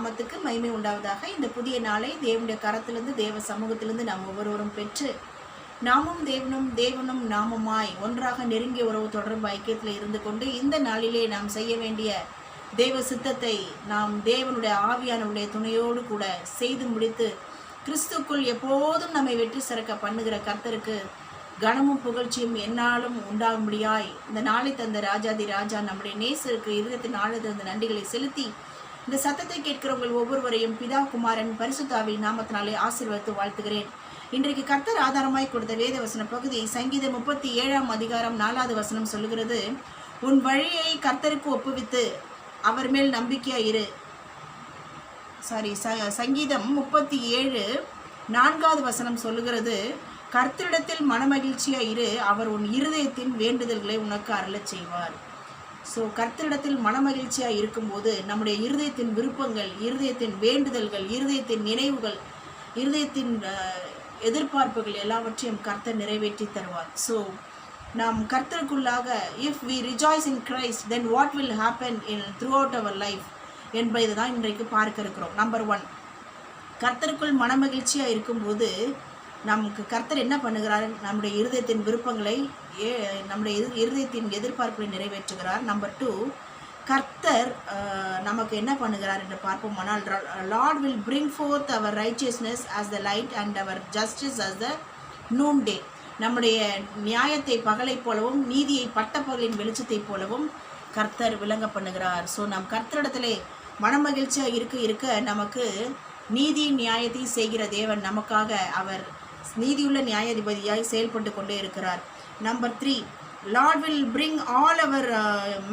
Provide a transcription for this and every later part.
நாமத்துக்கு மகிமை உண்டாவதாக. இந்த புதிய நாளை தேவனுடைய கரத்திலிருந்து தேவ சமூகத்திலிருந்து நாம் ஒவ்வொருவரும் பெற்று நாமும் தேவனும் நாமுமாய் ஒன்றாக நெருங்கிய உறவு தொடர்பு ஐக்கியத்தில் இருந்து கொண்டு இந்த நாளிலே நாம் செய்ய வேண்டிய தேவ சித்தத்தை நாம் தேவனுடைய ஆவியானவருடைய துணையோடு கூட செய்து முடித்து கிறிஸ்துக்குள் எப்போதும் நம்மை வெற்றி சிறக்க பண்ணுகிற கர்த்தருக்கு கனமும் புகழ்ச்சியும் என்னாலும் உண்டாகும்படியாய் இந்த நாளை தந்த ராஜாதி ராஜா நம்முடைய நேசருக்கு இருதயத்தின் ஆழத்திலிருந்து நன்றிகளை செலுத்தி இந்த சத்தத்தை கேட்கிறவர்கள் ஒவ்வொருவரையும் பிதா குமாரன் பரிசுத்தாவின் நாமத்தினாலே ஆசீர்வதித்து வாழ்த்துகிறேன். இன்றைக்கு கர்த்தர் ஆதாரமாய் கொடுத்த வேத வசன பகுதி சங்கீதம் 37 அதிகாரம் 4வது வசனம் சொல்லுகிறது, உன் வழியை கர்த்தருக்கு ஒப்புவித்து அவர் மேல் நம்பிக்கையாய் இரு. சங்கீதம் 37 4வது வசனம் சொல்லுகிறது, கர்த்தரிடத்தில் மனமகிழ்ச்சியாய் இரு, அவர் உன் இருதயத்தின் வேண்டுதல்களை உனக்கு அருளச் செய்வார். ஸோ கர்த்தரிடத்தில் மனமகிழ்ச்சியாக இருக்கும்போது நம்முடைய இருதயத்தின் விருப்பங்கள், இருதயத்தின் வேண்டுதல்கள், இருதயத்தின் நினைவுகள், இருதயத்தின் எதிர்பார்ப்புகள் எல்லாவற்றையும் கர்த்தர் நிறைவேற்றி தருவார். ஸோ நாம் கர்த்தருக்குள்ளாக if we rejoice in Christ then what will happen in throughout our life என்பதை தான் இன்றைக்கு பார்க்க இருக்கிறோம். நம்பர் 1, கர்த்தருக்குள் மனமகிழ்ச்சியாக இருக்கும்போது நமக்கு கர்த்தர் என்ன பண்ணுகிறார்? நம்முடைய இருதயத்தின் விருப்பங்களை, நம்முடைய இருதயத்தின் எதிர்பார்ப்புகளை நிறைவேற்றுகிறார். நம்பர் 2, கர்த்தர் நமக்கு என்ன பண்ணுகிறார் என்று பார்ப்போமானால், Lord will bring forth our righteousness as the light and our justice as the noonday. நம்முடைய நியாயத்தை பகலை போலவும் நீதியை பட்டப்பகலின் வெளிச்சத்தை போலவும் கர்த்தர் விளங்க பண்ணுகிறார். ஸோ நம் கர்த்தரிடத்திலே மனமகிழ்ச்சியாக இருக்க நமக்கு நீதி நியாயத்தை செய்கிற தேவன் நமக்காக அவர் நீதியுள்ள நியாயாதிபதியாய் செயல்பட்டு கொண்டே இருக்கிறார். Number 3, Lord will bring all our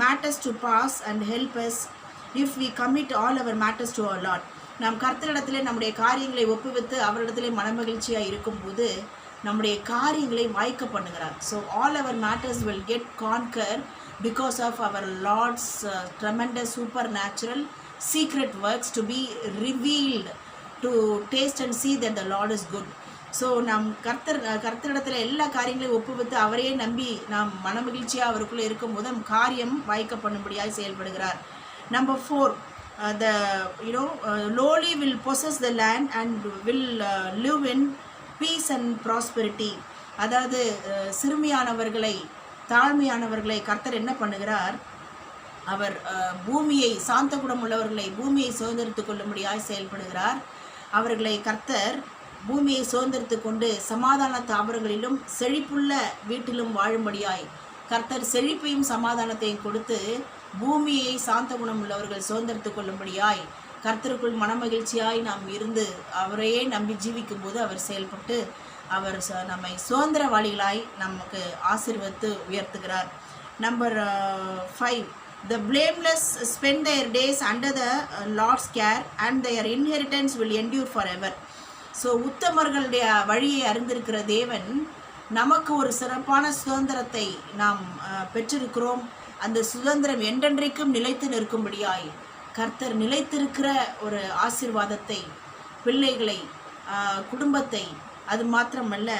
matters to pass and help us if we commit all our matters to our Lord. நாம் கர்த்தரிடத்திலே நம்முடைய காரியங்களை ஒப்புவித்து அவரிடத்திலே மனமகிழ்ச்சியாக இருக்கும்போது நம்முடைய காரியங்களை வாய்க்க பண்ணுகிறார். So all our matters will get conquered because of our Lord's tremendous supernatural secret works to be revealed to taste and see that the Lord is good. So நாம் கர்த்தரிடத்தில் எல்லா காரியங்களையும் ஒப்புவித்து அவரையே நம்பி நாம் மனமகிழ்ச்சியாக அவருக்குள்ளே இருக்கும்போது நம் காரியம் வாய்க்க பண்ணும்படியாக செயல்படுகிறார். Number 4, lowly will possess the land and will live in peace and prosperity. அதாவது சிறுமியானவர்களை, தாழ்மையானவர்களை கர்த்தர் என்ன பண்ணுகிறார்? அவர் பூமியை, சாந்த குணம் உள்ளவர்களை பூமியை சுதந்திரித்து கொள்ளும்படியாக செயல்படுகிறார். அவர்களை கர்த்தர் பூமியை சுதந்திரித்து கொண்டு சமாதான தாவரங்களிலும் செழிப்புள்ள வீட்டிலும் வாழும்படியாய் கர்த்தர் செழிப்பையும் சமாதானத்தையும் கொடுத்து பூமியை சாந்த குணம் உள்ளவர்கள் சுதந்திரித்து கொள்ளும்படியாய் கர்த்தருக்குள் மனமகிழ்ச்சியாய் நாம் இருந்து அவரையே நம்பி ஜீவிக்கும் போது அவர் செயல்பட்டு அவர் நம்மை சுதந்திரவாளிகளாய் நமக்கு ஆசீர்வதித்து உயர்த்துகிறார். Number 5, the blameless spend their days under the Lord's care and their inheritance will endure forever. So உத்தமர்களுடைய வழியை அறிந்திருக்கிற தேவன் நமக்கு ஒரு சிறப்பான சுதந்திரத்தை நாம் பெற்றிருக்கிறோம். அந்த சுதந்திரம் என்றென்றைக்கும் நிலைத்து நிற்கும்படியாய் கர்த்தர் நிலைத்திருக்கிற ஒரு ஆசீர்வாதத்தை, பிள்ளைகளை, குடும்பத்தை, அது மாத்திரமல்ல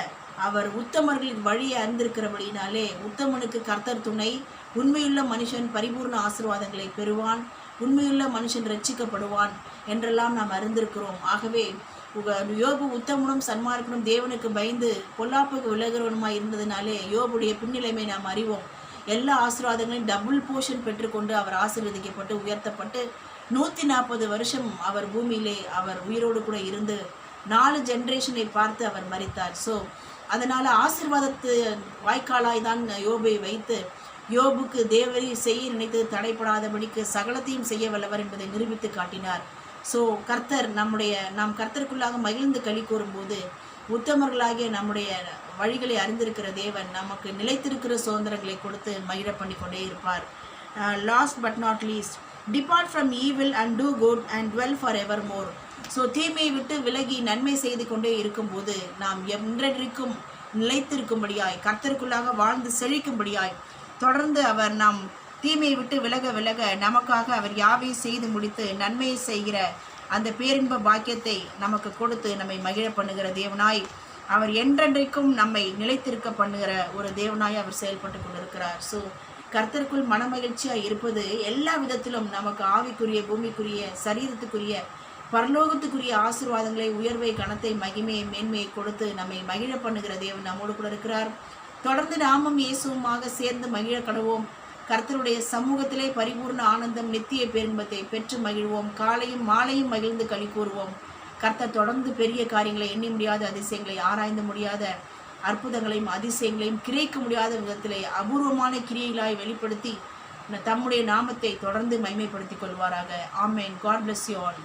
அவர் உத்தமர்களின் வழியை அறிந்திருக்கிறபடினாலே உத்தமனுக்கு கர்த்தர் துணை, உண்மையுள்ள மனுஷன் பரிபூர்ண ஆசீர்வாதங்களை பெறுவான், உண்மையுள்ள மனுஷன் ரட்சிக்கப்படுவான் என்றெல்லாம் நாம் அறிந்திருக்கிறோம். ஆகவே யோபு உத்தமனும் சன்மார்க்கனும் தேவனுக்கு பயந்து பொல்லாப்புக்கு விலகிறவனுமாய் இருந்ததினாலே யோபுடைய பின்னிலைமை நாம் அறிவோம். எல்லா ஆசீர்வாதங்களையும் டபுள் போர்ஷன் பெற்றுக்கொண்டு அவர் ஆசீர்வதிக்கப்பட்டு உயர்த்தப்பட்டு 140 வருஷம் அவர் பூமியிலே அவர் உயிரோடு கூட இருந்து 4 ஜென்ரேஷனை பார்த்து அவர் மரித்தார். ஸோ அதனால் ஆசீர்வாதத்து வாய்க்காலாய் தான் யோபை வைத்து யோபுக்கு தேவரை செய்ய நினைத்து தடைப்படாதபடிக்கு சகலத்தையும் செய்ய வல்லவர் என்பதை நிரூபித்து காட்டினார். ஸோ கர்த்தர் நாம் கர்த்தருக்குள்ளாக மகிழ்ந்து களி கூறும்போது உத்தமர்களாகிய நம்முடைய வழிகளை அறிந்திருக்கிற தேவன் நமக்கு நிலைத்திருக்கிற சுதந்திரங்களை கொடுத்து மகிழ பண்ணி கொண்டே இருப்பார். Last but not least, depart from evil and do good and dwell for ever more. So தீமையை விட்டு விலகி நன்மை செய்து கொண்டே இருக்கும்போது நாம் என்றென்றைக்கும் நிலைத்திருக்கும்படியாய் கர்த்தருக்குள்ளாக வாழ்ந்து செழிக்கும்படியாய் தொடர்ந்து அவர் நாம் தீமையை விட்டு விலக நமக்காக அவர் யாவை செய்து முடித்து நன்மையை செய்கிற அந்த பேரின்ப பாக்கியத்தை நமக்கு கொடுத்து நம்மை மகிழ பண்ணுகிற தேவனாய் அவர் என்றென்றைக்கும் நம்மை நிலைத்திருக்க பண்ணுகிற ஒரு தேவனாய் அவர் செயல்பட்டு கொண்டிருக்கிறார். ஸோ கர்த்தருக்குள் மனமகிழ்ச்சியாக இருப்பது எல்லா விதத்திலும் நமக்கு ஆவிக்குரிய, பூமிக்குரிய, சரீரத்துக்குரிய, பரலோகத்துக்குரிய ஆசீர்வாதங்களை, உயர்வை, கனத்தை, மகிமையை, மேன்மையை கொடுத்து நம்மை மகிழ பண்ணுகிற தேவன் நம்மோடு கூட இருக்கிறார். தொடர்ந்து நாமும் இயேசுவுமாக சேர்ந்து மகிழ கடவோம். கர்த்தருடைய சமூகத்திலே பரிபூர்ண ஆனந்தம், நித்திய பேரின்பத்தை பெற்று மகிழ்வோம். காலையும் மாலையும் மகிழ்ந்து களி கூறுவோம். கர்த்தர் தொடர்ந்து பெரிய காரியங்களை, எண்ணி முடியாத அதிசயங்களை, ஆராய்ந்து முடியாத அற்புதங்களையும் அதிசயங்களையும் கிரைக்க முடியாத விதத்திலே அபூர்வமான கிரியைகளாய் வெளிப்படுத்தி தம்முடைய நாமத்தை தொடர்ந்து மகிமைப்படுத்திக் கொள்வாராக. ஆமென். God bless you all.